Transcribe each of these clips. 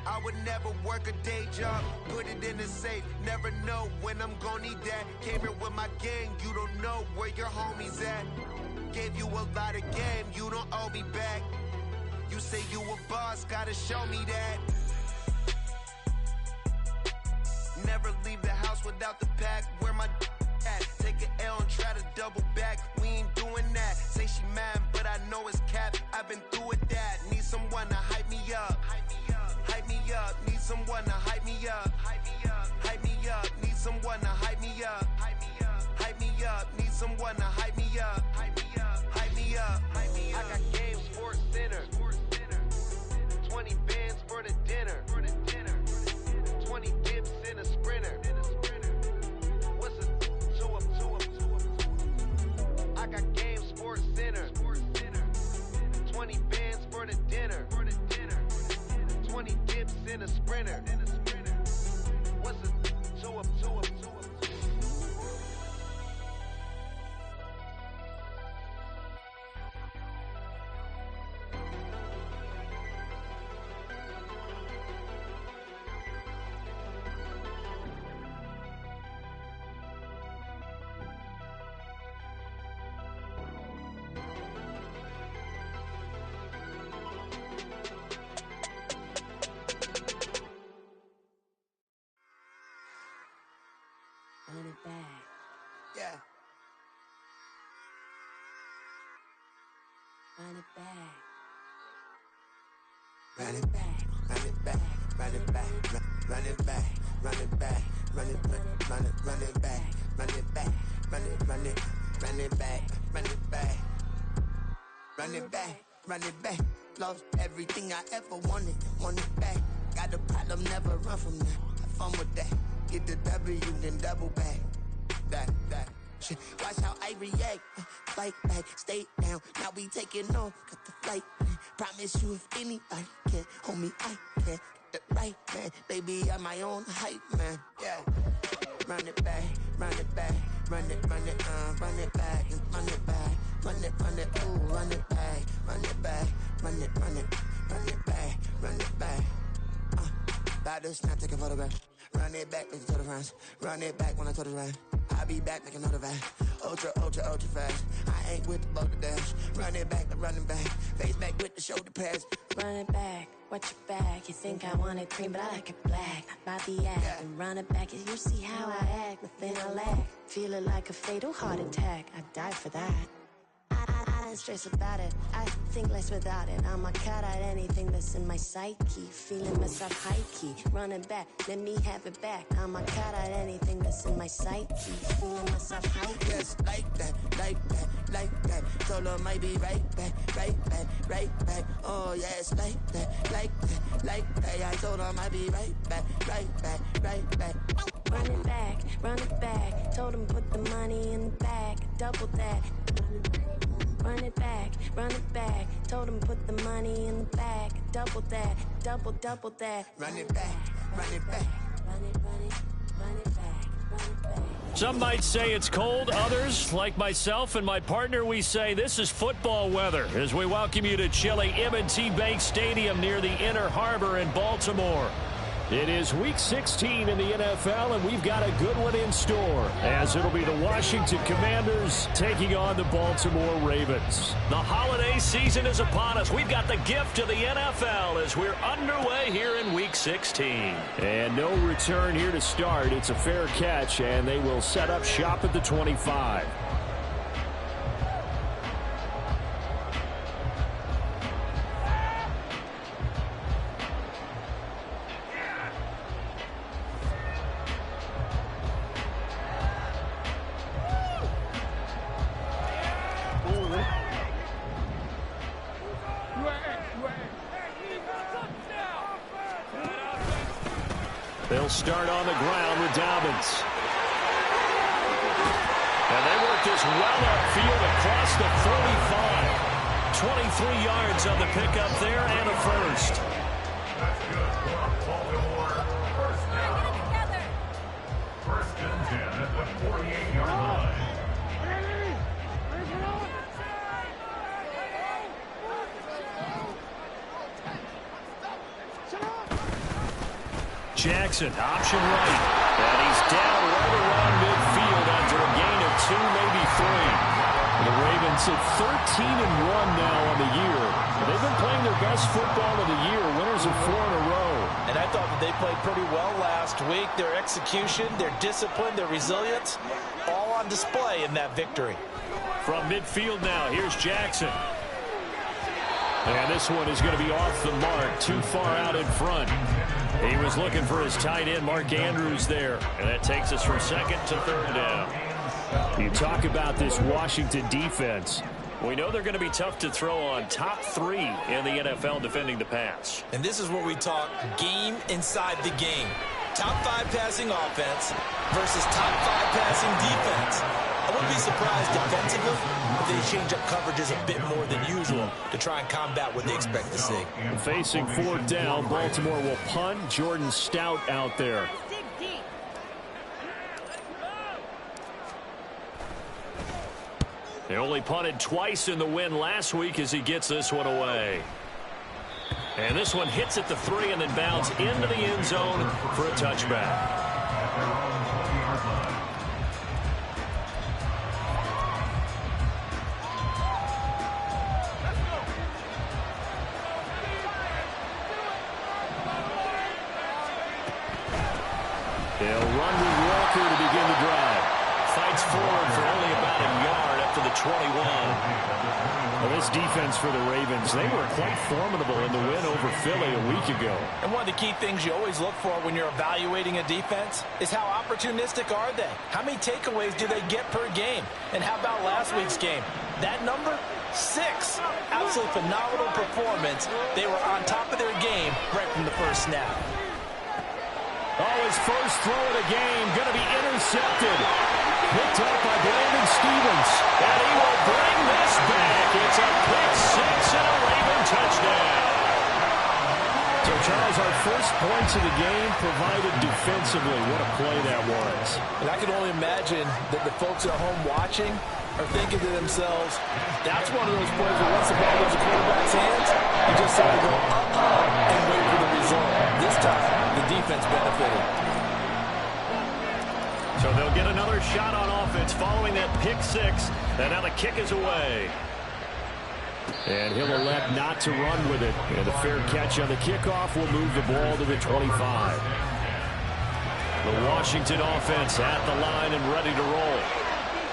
I would never work a day job, put it in the safe, never know when I'm gonna need that. Came here with my gang, you don't know where your homies at. Gave you a lot of game, you don't owe me back. You say you a boss, gotta show me that. Never leave the house without the pack, where my at. Take an L and try to double back, we ain't doing that. Say she mad, but I know it's cap, I've been through with that. Need someone to hype me up. Hype me up, need someone to hype me up. Hype me up, need someone to hype me up. Hype me up, need someone to hype me up. Hype me up. I got game, Sports Center. 20 bands for the dinner. 20 dips in a sprinter. What's a 2 up? I got game, Sports Center. 20 bands for the dinner. 20 dips in a sprinter. What's a 2 up? Run it back. Yeah. Run it back. Run it back. Run it back. Run it back. Run it back. Run it back. Run it back. Run it back. Run it back. Run it back. Run it back. Run it back. Run it back. Run it back. Lost everything I ever wanted. Want it back. Got a problem, never run from that. Have fun with that. Get the W, then double back. That. Shit. Watch how I react. Fight back, stay down. Now we taking off. Got the flight. Promise you if anybody can hold me, I can. Get the right man. Baby, I'm my own hype man. Yeah. Run it back. Run it back. Run it back. Run it back. Run it back. Ooh, run it back. Run it back. Run it back. Run it back. About to snap, take a photograph. Run it back, make it to the front. Run it back when I told it right. I'll be back, make another back. Ultra fast. I ain't with the boat to dash. Run it back, running back. Face back with the shoulder pads. Run it back, watch your back. You think I want it cream, but I like it black. Not by the act. And run it back, as you see how I act. Nothing I lack. Feel it like a fatal heart attack. I'd die for that. I don't stress about it. I think less without it. I'ma cut out anything that's in my psyche. Feeling myself high key. Running back, let me have it back. I'ma cut out anything that's in my psyche. Feeling myself high key. Yes, like that. Told her might be right back. Oh yes, like that. I told her might be right back. Run it back. Told him put the money in the bag. Double that. Run it back. Told him put the money in the bag. Double that. Double that. Run it back. Run it back. Some might say it's cold. Others, like myself and my partner, we say this is football weather as we welcome you to chilly M&T Bank Stadium near the Inner Harbor in Baltimore. It is Week 16 in the NFL, and we've got a good one in store, as it'll be the Washington Commanders taking on the Baltimore Ravens. The holiday season is upon us. We've got the gift of the NFL as we're underway here in Week 16. And no return here to start. It's a fair catch, and they will set up shop at the 25. They'll start on the ground with Dobbins. And they work this well upfield across the 45. 23 yards on the pickup there and a first. That's good. Baltimore, first down. First and 10 at the 48-yard line. Jackson, option right. And he's down right around midfield after a gain of 2, maybe 3. The Ravens at 13-1 now on the year. They've been playing their best football of the year, winners of 4 in a row. And I thought that they played pretty well last week. Their execution, their discipline, their resilience, all on display in that victory. From midfield now, here's Jackson. And this one is going to be off the mark, too far out in front. He was looking for his tight end, Mark Andrews, there. And that takes us from 2nd to 3rd down. You talk about this Washington defense. We know they're going to be tough to throw on, top 3 in the NFL defending the pass. And this is where we talk game inside the game. Top 5 passing offense versus top 5 passing defense. I wouldn't be surprised defensively if they change up coverages a bit more than usual to try and combat what they expect to see. Facing 4th down, Baltimore will punt. Jordan Stout out there. They only punted twice in the win last week as he gets this one away. And this one hits at the 3 and then bounds into the end zone for a touchback. They'll run with Walker to begin the drive. Fights forward for only about a yard up to the 21. Well, this defense for the Ravens, they were quite formidable in the win over Philly a week ago. And one of the key things you always look for when you're evaluating a defense is how opportunistic are they? How many takeaways do they get per game? And how about last week's game? That number? 6. Absolutely phenomenal performance. They were on top of their game right from the first snap. Oh, his first throw of the game going to be intercepted. Picked up by Brandon Stevens. And he will bring this back. It's a pick 6 and a Raven touchdown. So, Charles, our first points of the game provided defensively. What a play that was. And I can only imagine that the folks at home watching are thinking to themselves, that's one of those plays where once the ball goes to the quarterback's hands, you just sort of go, and wait for the result. This time, the defense benefited. So they'll get another shot on offense following that pick 6. And now the kick is away. And he'll elect not to run with it. And a fair catch on the kickoff will move the ball to the 25. The Washington offense at the line and ready to roll.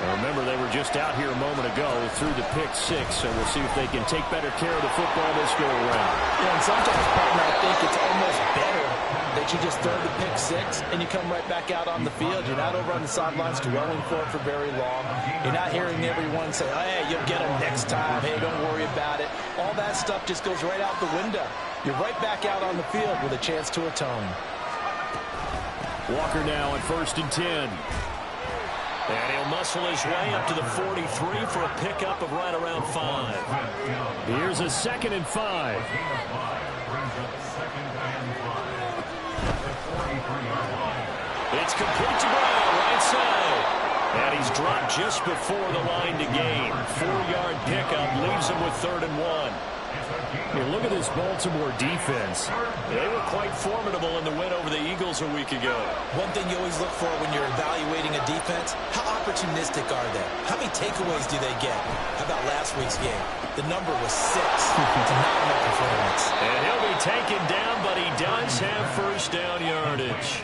Now remember, they were just out here a moment ago through the pick 6, so we'll see if they can take better care of the football this go around. Yeah, and sometimes, partner, I think it's almost better that you just throw the pick 6 and you come right back out on the field. You're not over on the sidelines dwelling for it for very long. You're not hearing everyone say, hey, you'll get them next time. Hey, don't worry about it. All that stuff just goes right out the window. You're right back out on the field with a chance to atone. Walker now at 1st and 10. And he'll muscle his way up to the 43 for a pickup of right around 5. Here's a 2nd and 5. It's complete to Brown, right side. And he's dropped just before the line to gain. 4-yard pickup leaves him with 3rd and 1. Hey, look at this Baltimore defense. They were quite formidable in the win over the Eagles a week ago. One thing you always look for when you're evaluating a defense, how opportunistic are they? How many takeaways do they get? How about last week's game? The number was 6. Phenomenal performance. And he'll be taken down, but he does have first down yardage.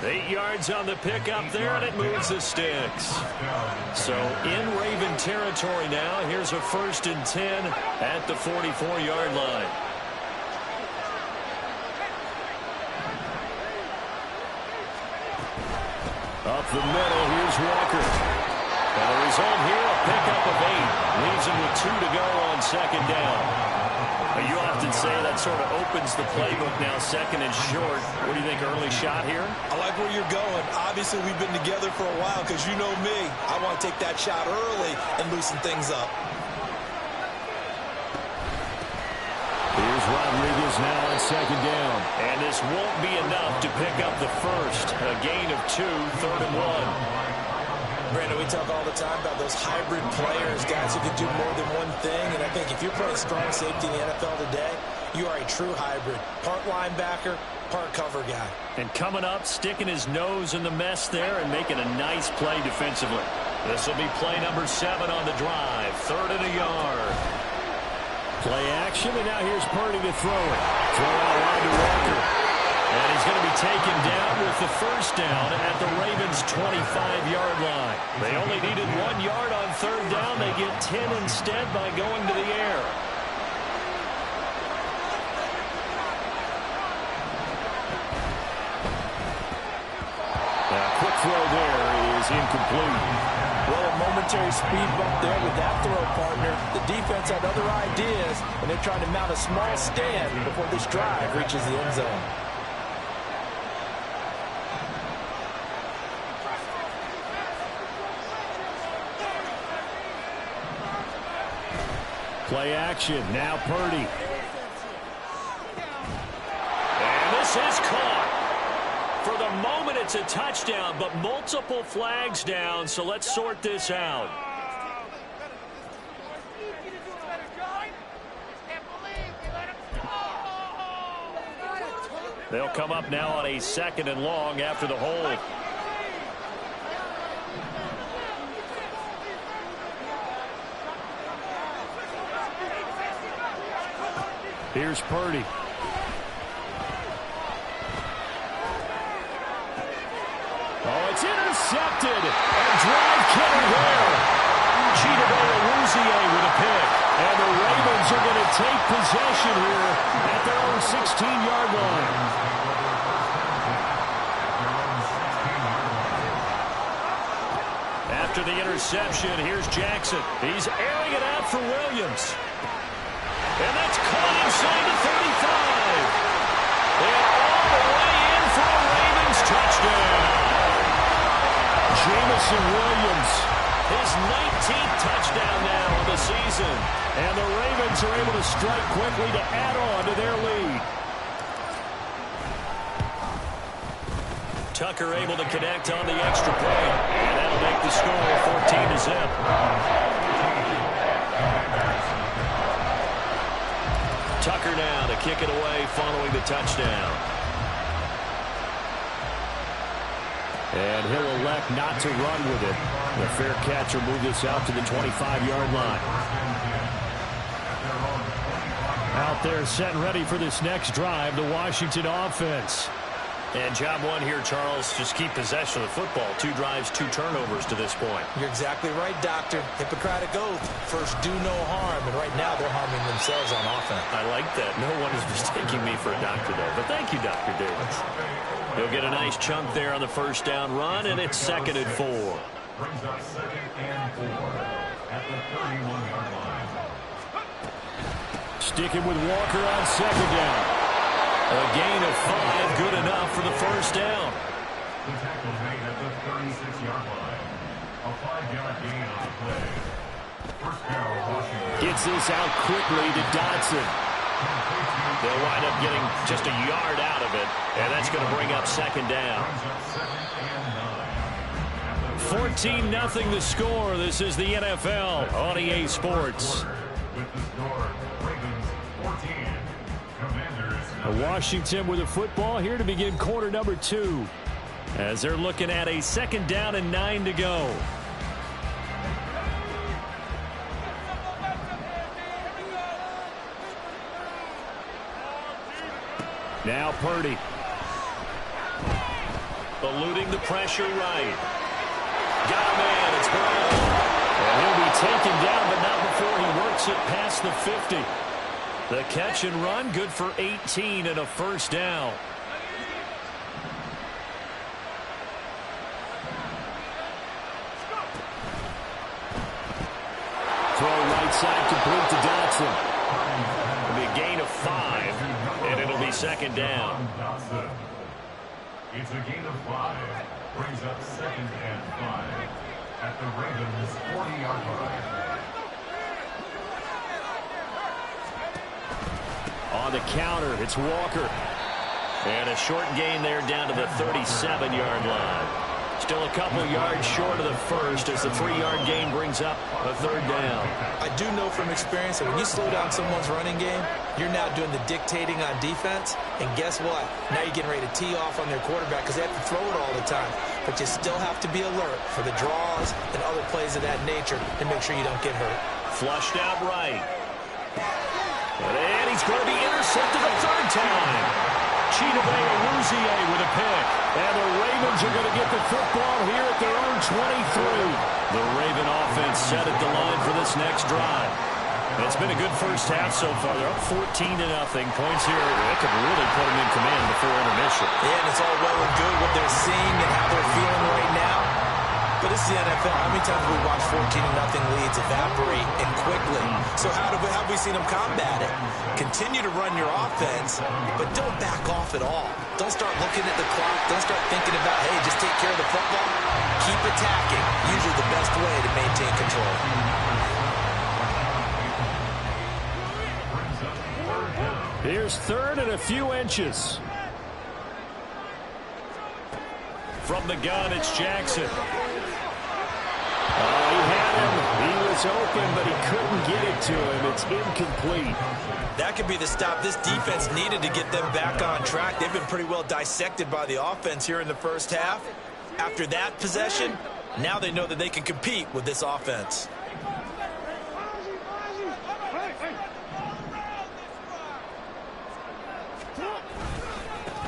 8 yards on the pickup there, and it moves the sticks. So in Raven territory now, here's a 1st and 10 at the 44-yard line. Up the middle, here's Walker. And the result here, a pickup of 8. Leaves him with 2 to go on 2nd down. You often say that sort of opens the playbook now, 2nd and short. What do you think, early shot here? I like where you're going. Obviously, we've been together for a while because you know me. I want to take that shot early and loosen things up. Here's Rodriguez now on 2nd down. And this won't be enough to pick up the first. A gain of 2, 3rd and 1. Brandon, we talk all the time about those hybrid players, guys who can do more than one thing. And I think if you're playing strong safety in the NFL today, You are a true hybrid. Part linebacker, part cover guy. And coming up, sticking his nose in the mess there and making a nice play defensively. This will be play number 7 on the drive. 3rd and a yard. Play action, and now here's Purdy to throw it. Throw out wide to Walker. And he's going to be taken down with the first down at the Ravens' 25-yard line. They only needed 1 yard on 3rd down. They get 10 instead by going to the air. Quick throw there is incomplete. Well, a momentary speed bump there with that throw, partner. The defense had other ideas, and they're trying to mount a small stand before this drive reaches the end zone. Play action. Now Purdy. And this is caught. For the moment, it's a touchdown, but multiple flags down, so let's sort this out. They'll come up now on a 2nd and long after the hold. Here's Purdy. Oh, it's intercepted. And drive killer there. Chidobe with a pick. And the Ravens are going to take possession here at their own 16-yard line. After the interception, here's Jackson. He's airing it out for Williams. And that's caught inside the 35. And all the way in for a Ravens touchdown. Jamison Williams, his 19th touchdown now of the season. And the Ravens are able to strike quickly to add on to their lead. Tucker able to connect on the extra point. And that'll make the score 14-0. Tucker now to kick it away following the touchdown. And he'll elect not to run with it. The fair catch will move this out to the 25-yard line. Out there set and ready for this next drive, the Washington offense. And job one here, Charles, just keep possession of the football. 2 drives, 2 turnovers to this point. You're exactly right, Doctor. Hippocratic oath. First, do no harm. And right now, they're harming themselves on offense. I like that. No one is mistaking me for a doctor there. But thank you, Dr. Davis. He'll get a nice chunk there on the first down run, and it's 2nd and 4. Brings up 2nd and 4 at the 31-yard line. Sticking with Walker on 2nd down. A gain of 5, good enough for the first down. The tackle made at the 36-yard line. A 5-yard gain on the play. First down, Washington. Gets this out quickly to Dotson. They'll wind up getting just a yard out of it, and that's going to bring up 2nd down. 14-0 the score. This is the NFL on EA Sports. With the score, Ravens 14. Washington with a football here to begin quarter number 2. As they're looking at a 2nd down and 9 to go. Now Purdy. Eluding the pressure right. Got a man, it's Brown. And he'll be taken down, but not before he works it past the 50. The catch and run, good for 18 and a first down. Throw right side complete to Dotson. It'll be a gain of 5, and it'll be 2nd down. It's a gain of 5. Brings up 2nd and 5 at the Ravens 40-yard line. On the counter, it's Walker. And a short gain there down to the 37-yard line. Still a couple yards short of the first as the 3-yard gain brings up a third down. I do know from experience that when you slow down someone's running game, you're now doing the dictating on defense. And guess what? Now you're getting ready to tee off on their quarterback because they have to throw it all the time. But you still have to be alert for the draws and other plays of that nature to make sure you don't get hurt. Flushed out right. And he's going to be intercepted a third time. Chidobe-Awuzie with a pick. And the Ravens are going to get the football here at their own 23. The Raven offense set at the line for this next drive. It's been a good first half so far. They're up 14-0. Points here. That could really put them in command before intermission. Yeah, and it's all well and good what they're seeing and how they're feeling right now. But this is the NFL. How many times have we watched 14-0 leads evaporate and quickly? So how have we seen them combat it? Continue to run your offense, but don't back off at all. Don't start looking at the clock. Don't start thinking about, hey, just take care of the football. Keep attacking. Usually the best way to maintain control. Here's third and a few inches. From the gun, it's Jackson. Oh, he had him. He was open, but he couldn't get it to him. It's incomplete. That could be the stop this defense needed to get them back on track. They've been pretty well dissected by the offense here in the first half. After that possession, now they know that they can compete with this offense.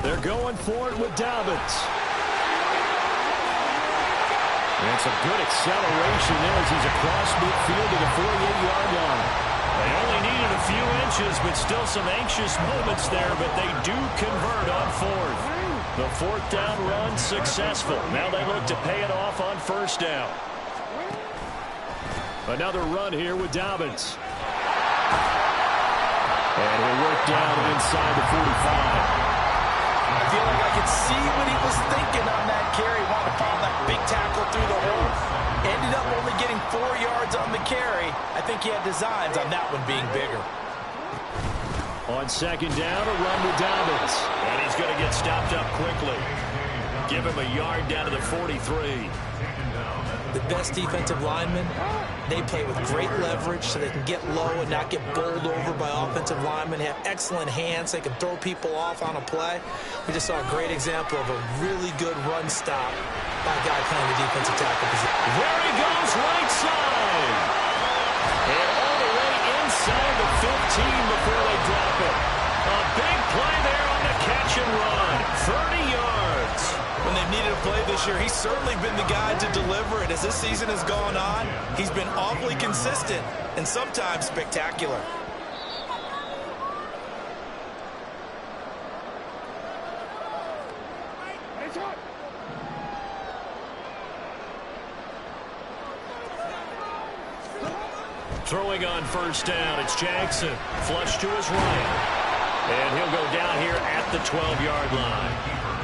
They're going for it with Dobbins. And some good acceleration there as he's across midfield to the 48-yard line. They only needed a few inches, but still some anxious moments there, but they do convert on fourth. The fourth down run successful. Now they look to pay it off on first down. Another run here with Dobbins. And he'll work down inside the 45. I feel like I could see what he was thinking on that carry. Wanted to follow that big tackle through the hole. Ended up only getting 4 yards on the carry. I think he had designs on that one being bigger. On second down, a run with Dobbins. And he's going to get stopped up quickly. Give him a yard down to the 43. The best defensive linemen, they play with great leverage so they can get low and not get bowled over by offensive linemen. They have excellent hands. They can throw people off on a play. We just saw a great example of a really good run stop by a guy playing the defensive tackle position. There he goes, right side. And all the way inside the 15 before they drop it. A big play there on the catch and run. 30 yards. When they've needed a play this year, he's certainly been the guy to deliver it. As this season has gone on, he's been awfully consistent and sometimes spectacular. Throwing on first down, it's Jackson. Flush to his right. And he'll go down here at the 12-yard line.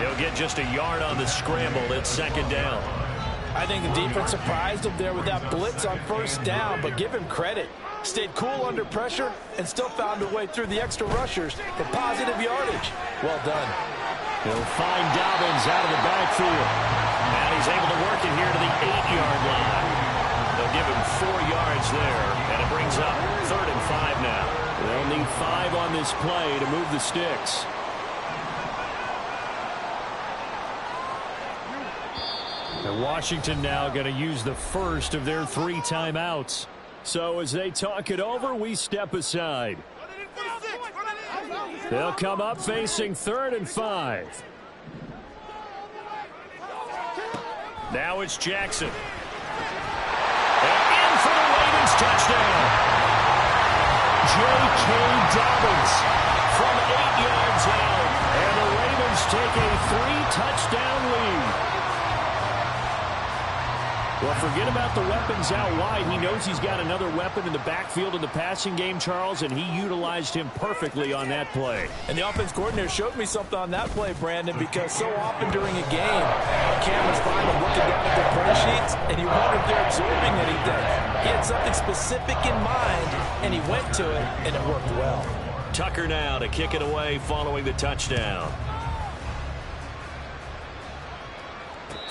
He'll get just a yard on the scramble. It's second down. I think the defense surprised him there with that blitz on first down, but give him credit. Stayed cool under pressure and still found a way through the extra rushers for positive yardage. Well done. He'll find Dobbins out of the backfield. And he's able to work it here to the 8-yard line. They'll give him 4 yards there, and it brings up 3rd and 5 now. They'll need 5 on this play to move the sticks. And Washington now going to use the first of their 3 timeouts. So as they talk it over, we step aside. They'll come up facing 3rd and 5. Now it's Jackson. And in for the Ravens touchdown. J.K. Dobbins from 8 yards out. And the Ravens take a 3-touchdown lead. Well, forget about the weapons out wide. He knows he's got another weapon in the backfield in the passing game, Charles, and he utilized him perfectly on that play. And the offense coordinator showed me something on that play, Brandon, because so often during a game, cameras find him looking down at their play sheets, and you wonder if they're absorbing anything. He had something specific in mind, and he went to it, and it worked well. Tucker now to kick it away following the touchdown.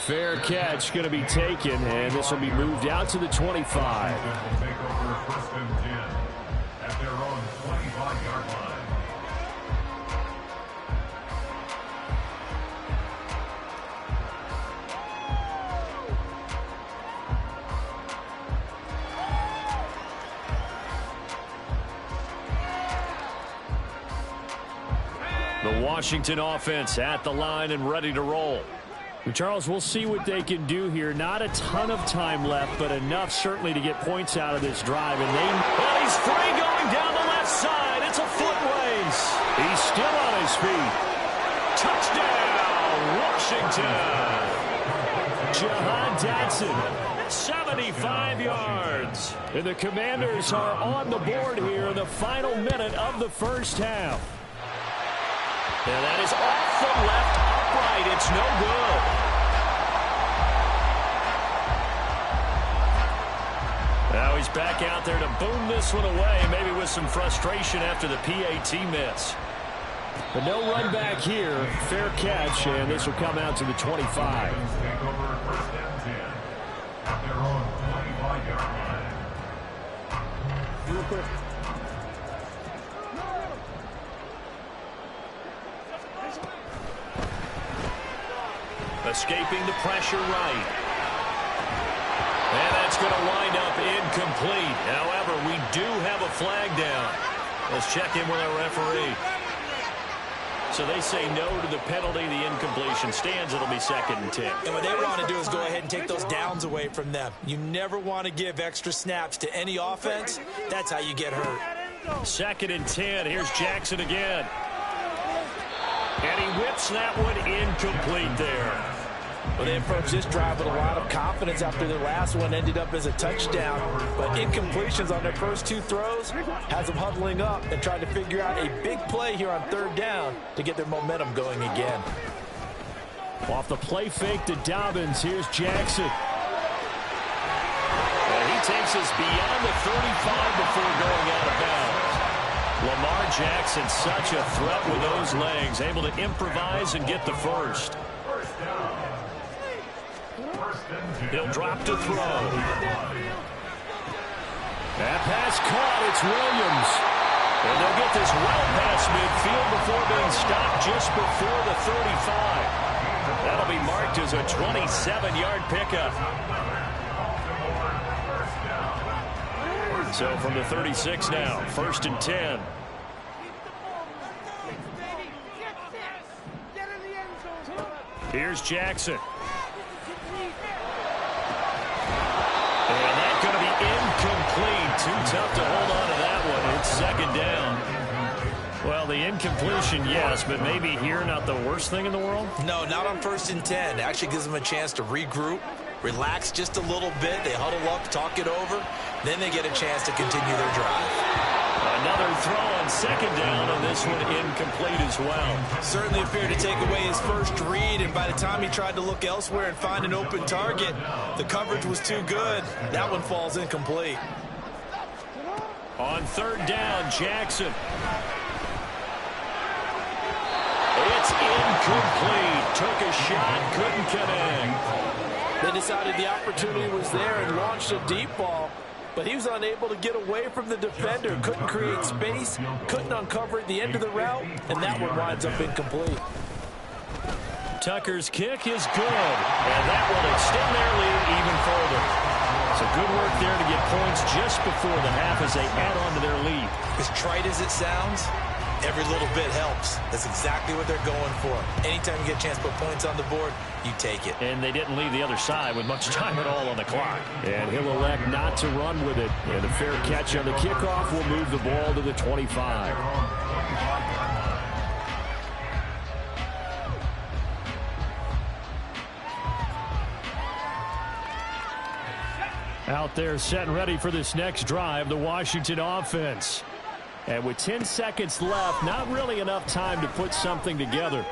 Fair catch going to be taken, and this will be moved out to the 25. Take over first and 10 at their own 25-yard line. The Washington offense at the line and ready to roll. Charles, we'll see what they can do here. Not a ton of time left, but enough certainly to get points out of this drive. And he's free going down the left side. It's a foot race. He's still on his feet. Touchdown, Washington. Jahan Dotson, 75 yards. And the Commanders are on the board here in the final minute of the first half. And that is off the left upright. It's no good. Now he's back out there to boom this one away, maybe with some frustration after the PAT miss. But no run back here. Fair catch, and this will come out to the 25. Take over first and 10 at their own 25-yard line. Escaping the pressure right. And that's going to wind up incomplete. However, we do have a flag down. Let's check in with our referee. So they say no to the penalty. The incompletion stands. It'll be 2nd and 10. And what they want to do is go ahead and take those downs away from them. You never want to give extra snaps to any offense. That's how you get hurt. 2nd and 10. Here's Jackson again. And he whips that one incomplete there. Well, they approached this drive with a lot of confidence after their last one ended up as a touchdown. But incompletions on their first 2 throws has them huddling up and trying to figure out a big play here on 3rd down to get their momentum going again. Off the play fake to Dobbins, here's Jackson. And he takes us beyond the 35 before going out of bounds. Lamar Jackson, such a threat with those legs, able to improvise and get the first. He'll drop to throw. That pass caught. It's Williams. And they'll get this well past midfield before being stopped just before the 35. That'll be marked as a 27-yard pickup. So from the 36 now, 1st and 10. Here's Jackson. And that's going to be incomplete. Too tough to hold on to that one. It's 2nd down. Well, the incompletion, yes, but maybe here not the worst thing in the world? No, not on 1st and 10. It actually gives them a chance to regroup, relax just a little bit. They huddle up, talk it over. Then they get a chance to continue their drive. Another throw on 2nd down, and this one incomplete as well. Certainly appeared to take away his first read, and by the time he tried to look elsewhere and find an open target, the coverage was too good. That one falls incomplete. On 3rd down, Jackson. It's incomplete. Took a shot, couldn't connect. They decided the opportunity was there and launched a deep ball. But he was unable to get away from the defender. Couldn't create space, couldn't uncover at the end of the route, and that one winds up incomplete. Tucker's kick is good, and that will extend their lead even further. So good work there to get points just before the half as they add on to their lead. As trite as it sounds, every little bit helps. That's exactly what they're going for. Anytime you get a chance to put points on the board, you take it. And they didn't leave the other side with much time at all on the clock. And he'll elect not to run with it. And a fair catch on the kickoff will move the ball to the 25. Out there set and ready for this next drive, the Washington offense. And with 10 seconds left, not really enough time to put something together.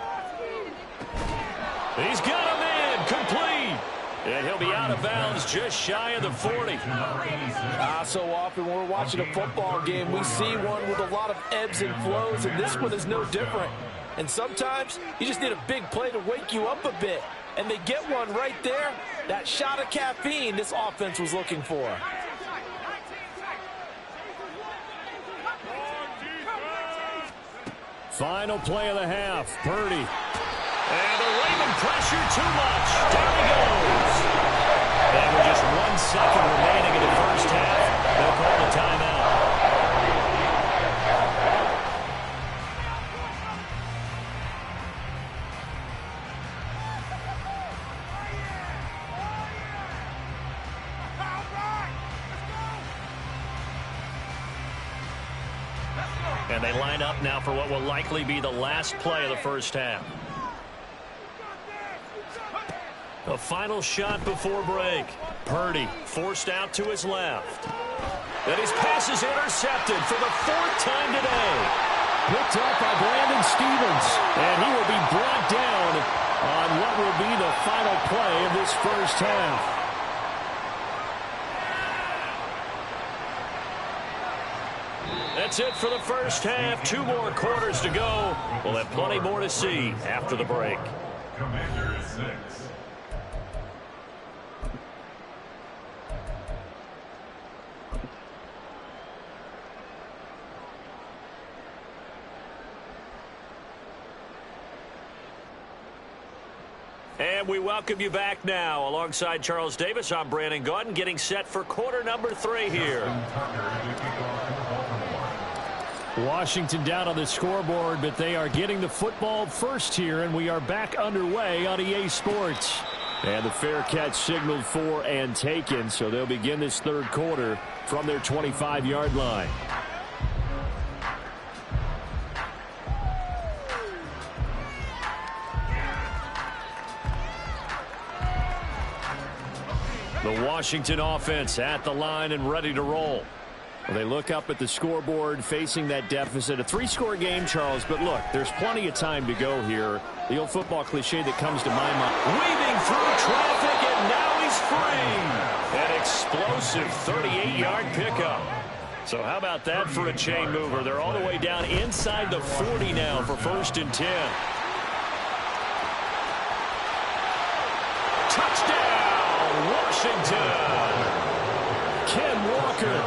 He's got him in, complete. And he'll be out of bounds just shy of the 40. So often when we're watching a football game, we see one with a lot of ebbs and flows, and this one is no different. And sometimes you just need a big play to wake you up a bit. And they get one right there. That shot of caffeine this offense was looking for. Final play of the half. Purdy. And the Raven pressure too much. Down he goes. And with just 1 second remaining in the first half, they'll call a timeout. And they line up now for what will likely be the last play of the first half. A final shot before break. Purdy forced out to his left. And his pass is intercepted for the 4th time today. Picked up by Brandon Stevens. And he will be brought down on what will be the final play of this first half. That's it for the first half. 2 more quarters to go. We'll have plenty more to see after the break. Commanders 6. And we welcome you back now. Alongside Charles Davis, I'm Brandon Gaudin, getting set for quarter number 3 here. Washington down on the scoreboard, but they are getting the football first here, and we are back underway on EA Sports. And the fair catch signaled for and taken, so they'll begin this third quarter from their 25-yard line. The Washington offense at the line and ready to roll. Well, they look up at the scoreboard facing that deficit. A 3-score game, Charles, but look, there's plenty of time to go here. The old football cliche that comes to my mind. Weaving through traffic, and now he's free. An explosive 38-yard pickup. So how about that for a chain mover? They're all the way down inside the 40 now for 1st and 10. Touchdown, Washington. Ken Walker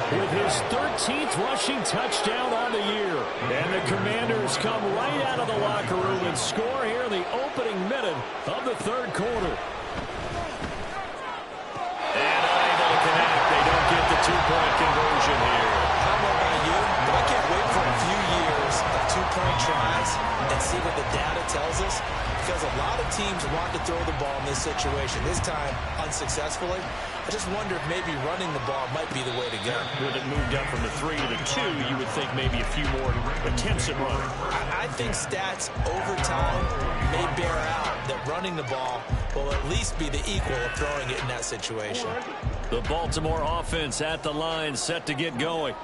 with his 13th rushing touchdown on the year. And the Commanders come right out of the locker room and score here in the opening minute of the third quarter. And unable to connect. They don't get the 2-point conversion here. I don't know about you, but I can't wait for a few years of 2-point tries and see what the data tells us. Because a lot of teams want to throw the ball in this situation. This time, unsuccessfully. I just wonder if maybe running the ball might be the way to go. With it moved up from the 3 to the 2, you would think maybe a few more attempts at running. I think stats over time may bear out that running the ball will at least be the equal of throwing it in that situation. The Baltimore offense at the line, set to get going.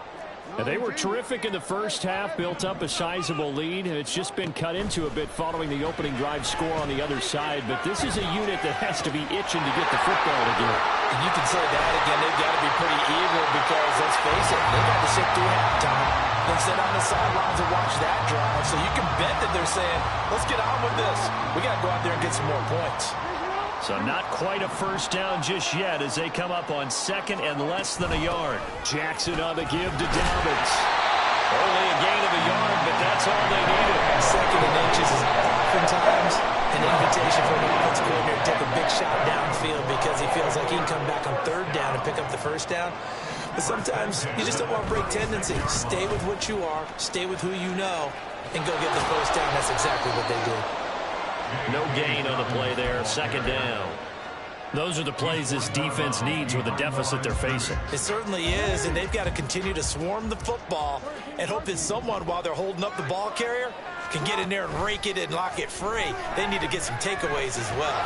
And they were terrific in the first half, built up a sizable lead, and it's just been cut into a bit following the opening drive score on the other side. But this is a unit that has to be itching to get the football again. And you can say that again, they've got to be pretty eager because, let's face it, they got to sit through halftime, then sit on the sidelines and watch that drive. So you can bet that they're saying, let's get on with this. We got to go out there and get some more points. So not quite a first down just yet as they come up on 2nd and less than a yard. Jackson on the give to Dobbins. Only a gain of a yard, but that's all they needed. 2nd and inches is oftentimes an invitation for the offensive coordinator to take a big shot downfield because he feels like he can come back on 3rd down and pick up the first down. But sometimes you just don't want to break tendency. Stay with what you are, stay with who you know, and go get the first down. That's exactly what they did. No gain on the play there, 2nd down. Those are the plays this defense needs with the deficit they're facing. It certainly is, and they've got to continue to swarm the football and hope that someone, while they're holding up the ball carrier, can get in there and rake it and lock it free. They need to get some takeaways as well.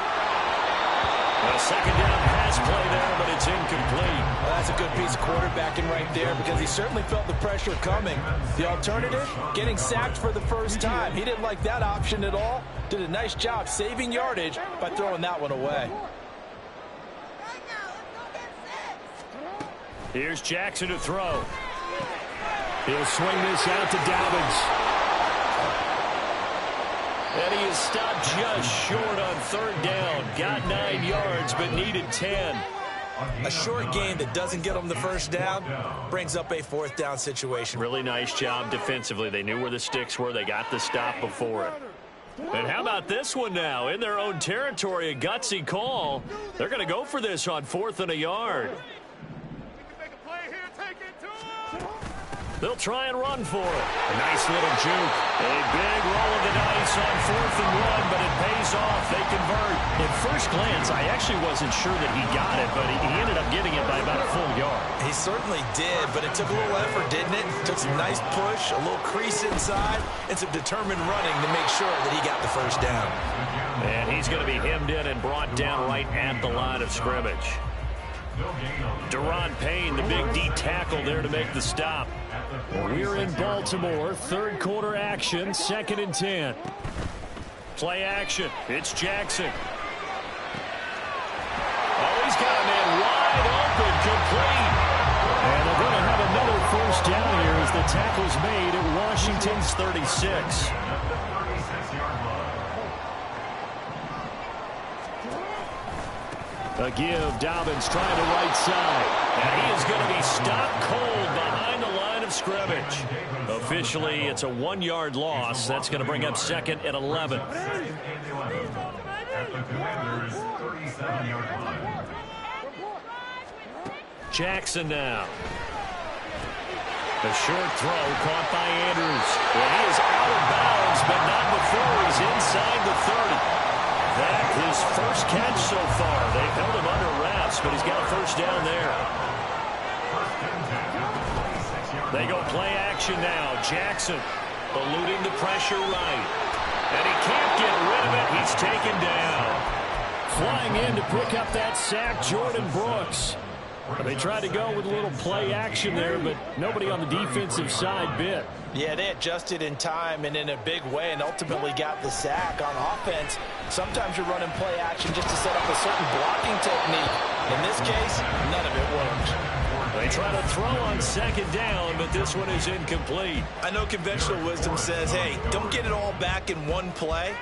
A 2nd down pass play there, but it's incomplete. Well, that's a good piece of quarterbacking right there because he certainly felt the pressure coming. The alternative, getting sacked for the first time. He didn't like that option at all. Did a nice job saving yardage by throwing that one away. Here's Jackson to throw. He'll swing this out to Dobbins. And he is stopped just short on third down. Got 9 yards, but needed 10. A short gain that doesn't get them the first down brings up a fourth down situation. Really nice job defensively. They knew where the sticks were. They got the stop before it. And how about this one now? In their own territory, a gutsy call. They're going to go for this on 4th and a yard. They'll try and run for it. A nice little juke. A big roll of the dice on 4th and 1, but it pays off. They convert. At first glance, I actually wasn't sure that he got it, but he ended up getting it by about a full yard. He certainly did, but it took a little effort, didn't it? Took some nice push, a little crease inside, and some determined running to make sure that he got the first down. And he's going to be hemmed in and brought down right at the line of scrimmage. Deron Payne, the big D tackle there to make the stop. We're in Baltimore, third quarter action, 2nd and 10. Play action. It's Jackson. Oh, he's got a man wide open, complete. And they're going to have another first down here as the tackle's made at Washington's 36. A give, Dobbins trying the right side. And he is going to be stopped cold behind the line of scrimmage. Officially, it's a 1-yard loss. That's going to bring up 2nd and 11. At the Commanders' 37-yard line. Jackson now. A short throw caught by Andrews. And he is out of bounds, but not before he's inside the 30. That his first catch so far. They've held him under wraps, but he's got a first down there. They go play action now. Jackson eluding the pressure right. And he can't get rid of it. He's taken down. Flying in to pick up that sack, Jordan Brooks. They tried to go with a little play action there, but nobody on the defensive side bit. Yeah, they adjusted in time and in a big way and ultimately got the sack. On offense, sometimes you're running play action just to set up a certain blocking technique. In this case, none of it worked. They try to throw on 2nd down, but this one is incomplete. I know conventional wisdom says, hey, don't get it all back in one play.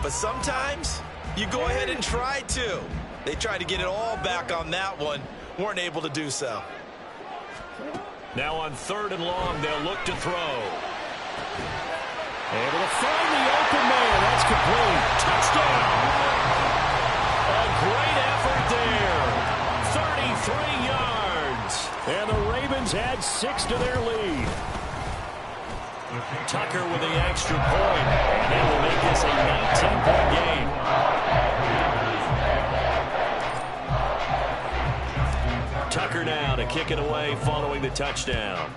But sometimes you go ahead and try to. They tried to get it all back on that one. Weren't able to do so. Now on 3rd and long, they'll look to throw. Able to find the open man. That's complete. Touchdown. A great effort there. 33 yards. And the Ravens add 6 to their lead. Tucker with the extra point. And that will make this a 19-point game. Tucker now to kick it away following the touchdown.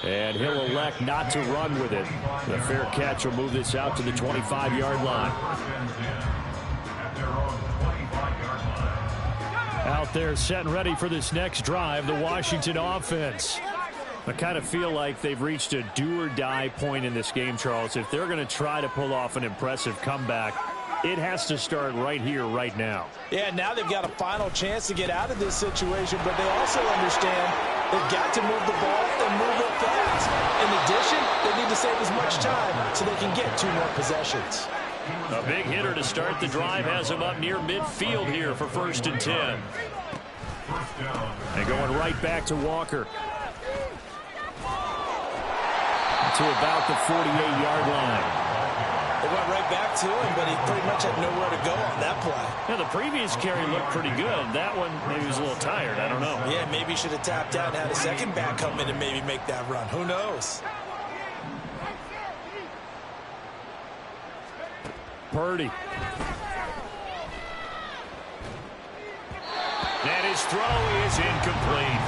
And he'll elect not to run with it. The fair catch will move this out to the 25-yard line. Out there set and ready for this next drive, the Washington offense. I kind of feel like they've reached a do-or-die point in this game, Charles. If they're going to try to pull off an impressive comeback, it has to start right here, right now. Yeah, now they've got a final chance to get out of this situation, but they also understand they've got to move the ball and move it fast. In addition, they need to save as much time so they can get 2 more possessions. A big hitter to start the drive has him up near midfield here for 1st and 10. And going right back to Walker. To about the 48-yard line. They went right back to him, but he pretty much had nowhere to go on that play. Yeah, the previous carry looked pretty good. That one, maybe he was a little tired. I don't know. Yeah, maybe he should have tapped out and had a second back come in and maybe make that run. Who knows? Purdy. And his throw is incomplete.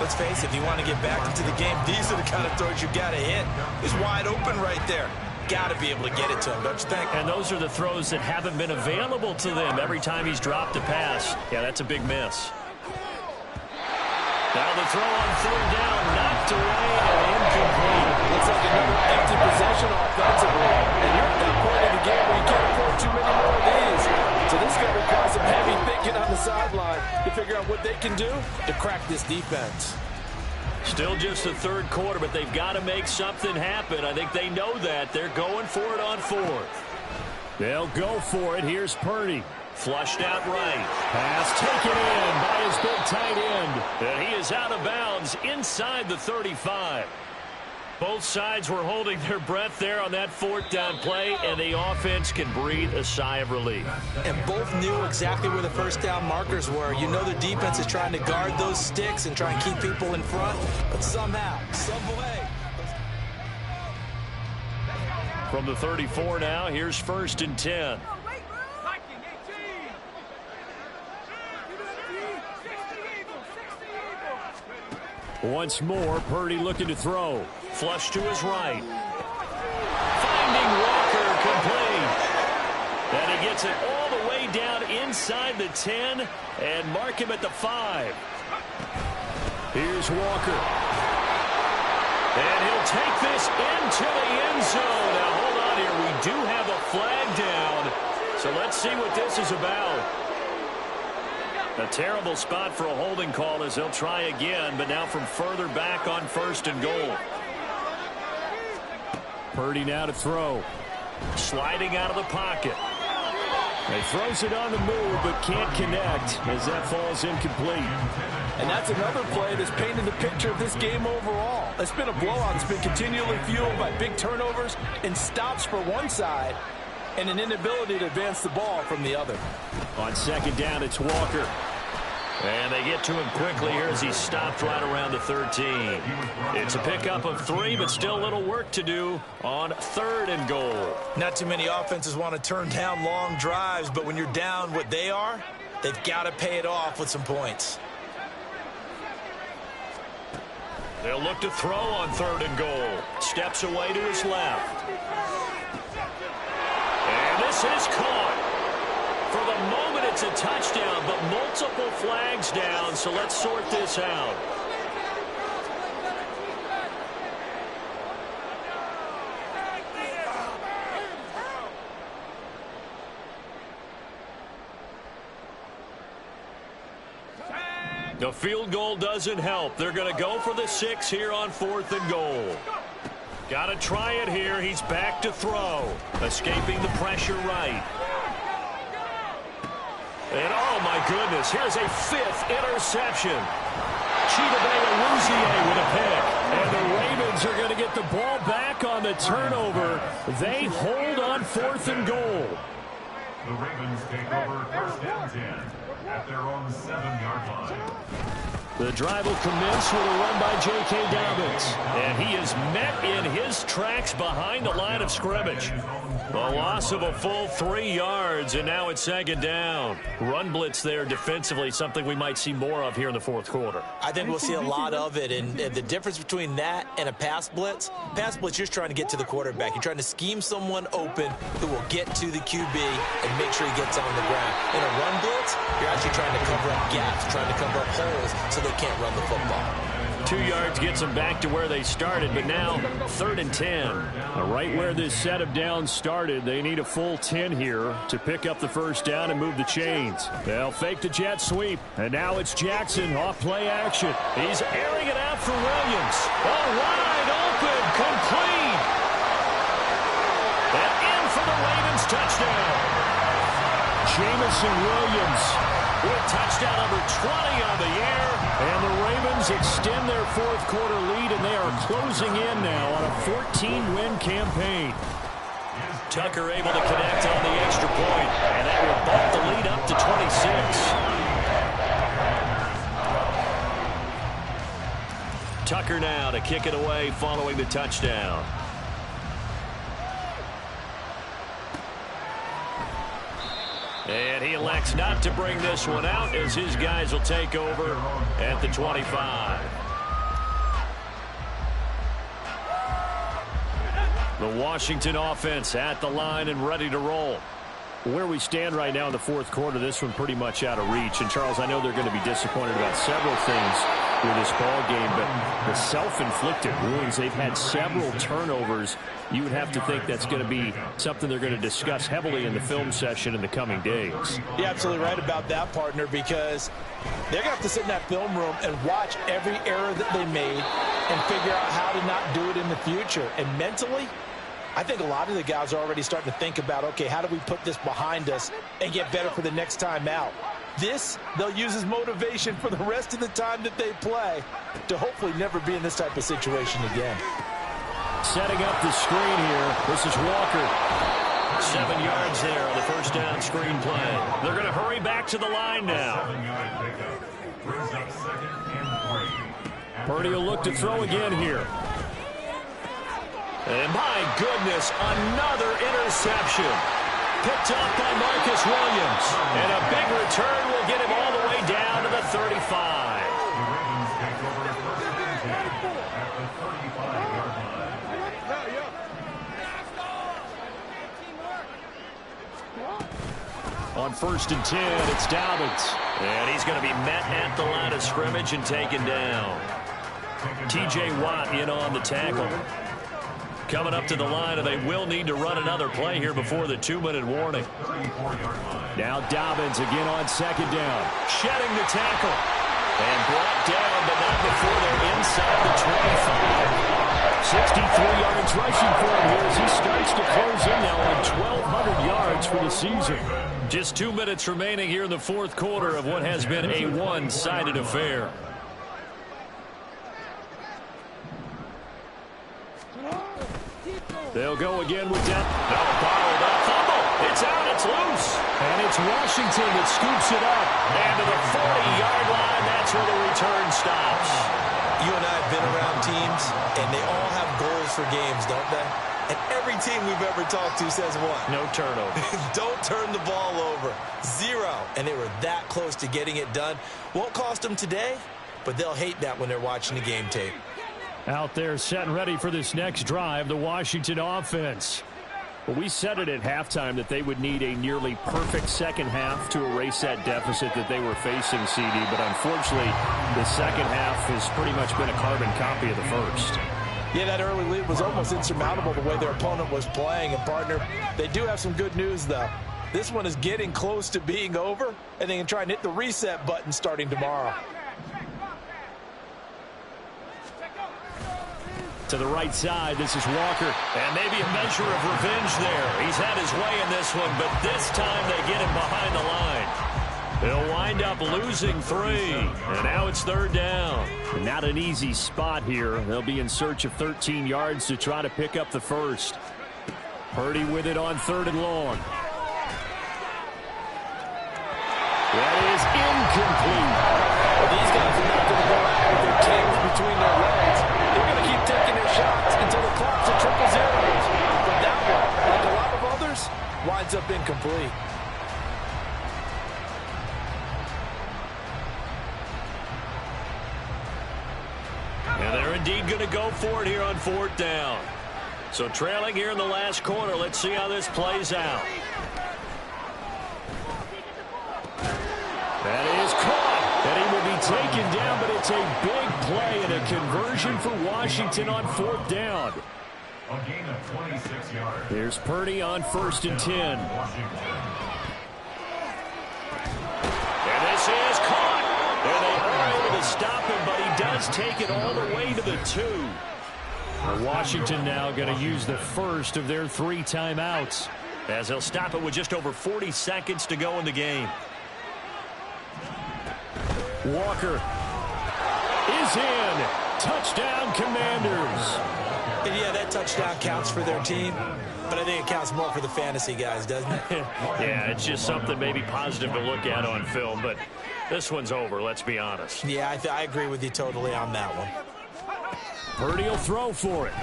Let's face it, if you want to get back into the game, these are the kind of throws you got to hit. He's wide open right there. Got to be able to get it to him, don't you think? And those are the throws that haven't been available to them every time he's dropped a pass. Yeah, that's a big miss. Now the throw on 3rd down, knocked away and incomplete. Looks like another empty possession offensively. And you're at that point of the game where you can't afford too many more of these. So this is going to require some heavy thinking on the sideline to figure out what they can do to crack this defense. Still just the third quarter, but they've got to make something happen. I think they know that. They're going for it on fourth. They'll go for it. Here's Purdy. Flushed out right. Pass taken in by his big tight end. And he is out of bounds inside the 35. Both sides were holding their breath there on that fourth down play, and the offense can breathe a sigh of relief. And both knew exactly where the first down markers were. You know the defense is trying to guard those sticks and try and keep people in front, but somehow, some way. From the 34 now, here's 1st and 10. Once more, Purdy looking to throw. Flush to his right. Finding Walker complete. And he gets it all the way down inside the 10 and mark him at the 5. Here's Walker. And he'll take this into the end zone. Now, hold on here. We do have a flag down. So let's see what this is about. A terrible spot for a holding call as they'll try again, but now from further back on 1st and goal. Purdy now to throw. Sliding out of the pocket. He throws it on the move, but can't connect as that falls incomplete. And that's another play that's painted the picture of this game overall. It's been a blowout. It's been continually fueled by big turnovers and stops for one side and an inability to advance the ball from the other. On 2nd down, it's Walker. And they get to him quickly here as he's stopped right around the 13. It's a pickup of 3, but still a little work to do on 3rd and goal. Not too many offenses want to turn down long drives, but when you're down what they are, they've got to pay it off with some points. They'll look to throw on 3rd and goal. Steps away to his left. And this is caught. For the moment, it's a touchdown, but multiple flags down, so let's sort this out. The field goal doesn't help. They're going to go for the 6 here on 4th and goal. Got to try it here. He's back to throw. Escaping the pressure right. And oh my goodness, here's a 5th interception. Chidobe with a pick. And the Ravens are going to get the ball back on the turnover. They hold on 4th and goal. The Ravens take over 1st and 10 at their own 7-yard line. The drive will commence with a run by J.K. Dobbins. And he is met in his tracks behind the line of scrimmage. The loss of a full 3 yards, and now it's 2nd down. Run blitz there defensively, something we might see more of here in the 4th quarter. I think we'll see a lot of it, and the difference between that and a pass blitz, you're just trying to get to the quarterback. You're trying to scheme someone open who will get to the QB and make sure he gets on the ground. In a run blitz, you're actually trying to cover up gaps, trying to cover up holes so they can't run the football. 2 yards gets them back to where they started, but now 3rd and 10. Right where this set of downs started, they need a full 10 here to pick up the 1st down and move the chains. They'll fake the jet sweep, and now it's Jackson off play action. He's airing it out for Williams. Oh, wide open, complete. And in for the Ravens touchdown. Jamison Williams with touchdown number 20 on the year. And the Ravens extend their 4th quarter lead, and they are closing in now on a 14-win campaign. Tucker able to connect on the extra point, and that will bump the lead up to 26. Tucker now to kick it away following the touchdown. And he elects not to bring this one out as his guys will take over at the 25. The Washington offense at the line and ready to roll. Where we stand right now in the 4th quarter, this one pretty much out of reach. And, Charles, I know they're going to be disappointed about several things. with this ball game, but the self-inflicted wounds, they've had several turnovers. You would have to think that's going to be something they're going to discuss heavily in the film session in the coming days. You're absolutely right about that, partner, because they're going to have to sit in that film room and watch every error that they made and figure out how to not do it in the future. And mentally, I think a lot of the guys are already starting to think about, okay, how do we put this behind us and get better for the next time out? This, they'll use as motivation for the rest of the time that they play to hopefully never be in this type of situation again. Setting up the screen here. This is Walker. 7 yards there on the first down screen play. They're going to hurry back to the line now. Purdy will look to throw again here. And my goodness, another interception. Picked up by Marcus Williams. And a big return will get him all the way down to the 35. On 1st and 10, it's Dobbins. And he's going to be met at the line of scrimmage and taken down. T.J. Watt in on the tackle. Coming up to the line, and they will need to run another play here before the 2-minute warning. Now Dobbins again on 2nd down. Shedding the tackle. And brought down, but not before they're inside the 25. 63 yards rushing for him here as he starts to close in now on 1,200 yards for the season. Just 2 minutes remaining here in the 4th quarter of what has been a one-sided affair. They'll go again with that. No, bottled up. Fumble. It's out. It's loose. And it's Washington that scoops it up. And to the 40-yard line, that's where the return stops. You and I have been around teams, and they all have goals for games, don't they? And every team we've ever talked to says what? No turnover. Don't turn the ball over. 0. And they were that close to getting it done. Won't cost them today, but they'll hate that when they're watching the game tape. Out there set and ready for this next drive, the Washington offense. Well, we said it at halftime that they would need a nearly perfect second half to erase that deficit that they were facing, CD. But unfortunately, the second half has pretty much been a carbon copy of the first. Yeah, that early lead was almost insurmountable the way their opponent was playing. And, partner, they do have some good news, though. This one is getting close to being over, and they can try and hit the reset button starting tomorrow. To the right side, this is Walker. And maybe a measure of revenge there. He's had his way in this one, but this time they get him behind the line. They'll wind up losing 3. And now it's 3rd down. Not an easy spot here. They'll be in search of 13 yards to try to pick up the first. Purdy with it on 3rd and long. That is incomplete. Well, these guys are not going to go out with their tails between their legs. They're going to keep taking their shots until the clock's at 0-0. But that one, like a lot of others, winds up incomplete. And they're indeed going to go for it here on 4th down. So trailing here in the last quarter. Let's see how this plays out. That is caught. And he will be taken down, but it's a big play and a conversion for Washington on 4th down. A gain of 26 yards. Here's Purdy on 1st and 10. And this is caught. And they are able to stop him, but he does take it all the way to the 2. Washington now going to use the first of their 3 timeouts, as they'll stop it with just over 40 seconds to go in the game. Walker is in. Touchdown, Commanders. And yeah, that touchdown counts for their team, but I think it counts more for the fantasy guys, doesn't it? Yeah, it's just something maybe positive to look at on film, but this one's over, let's be honest. Yeah, I agree with you totally on that one. Purdy will throw for it.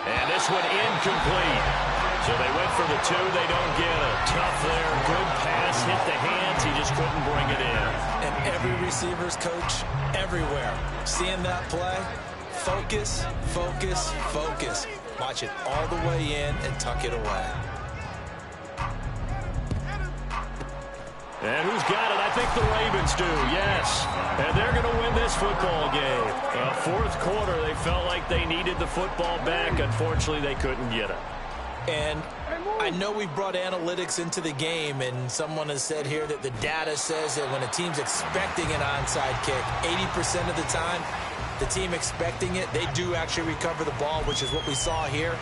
And this one incomplete. So they went for the 2, they don't get it. Tough there, good pass, hit the hands, he just couldn't bring it in. And every receiver's coach, everywhere, seeing that play, focus, focus, focus. Watch it all the way in and tuck it away. And who's got it? I think the Ravens do, yes. And they're going to win this football game. Fourth quarter, they felt like they needed the football back. Unfortunately, they couldn't get it. And I know we brought analytics into the game, and someone has said here that the data says that when a team's expecting an onside kick, 80% of the time, the team expecting it, they do actually recover the ball, which is what we saw here.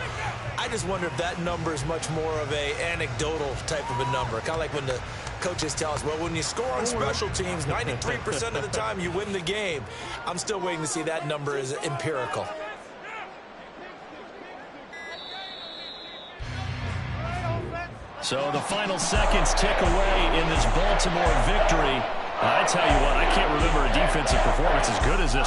I just wonder if that number is much more of a anecdotal type of a number. Kind of like when the coaches tell us, well, when you score on special teams, 93% of the time you win the game. I'm still waiting to see that number is empirical. So the final seconds tick away in this Baltimore victory. I tell you what, I can't remember a defensive performance as good as this.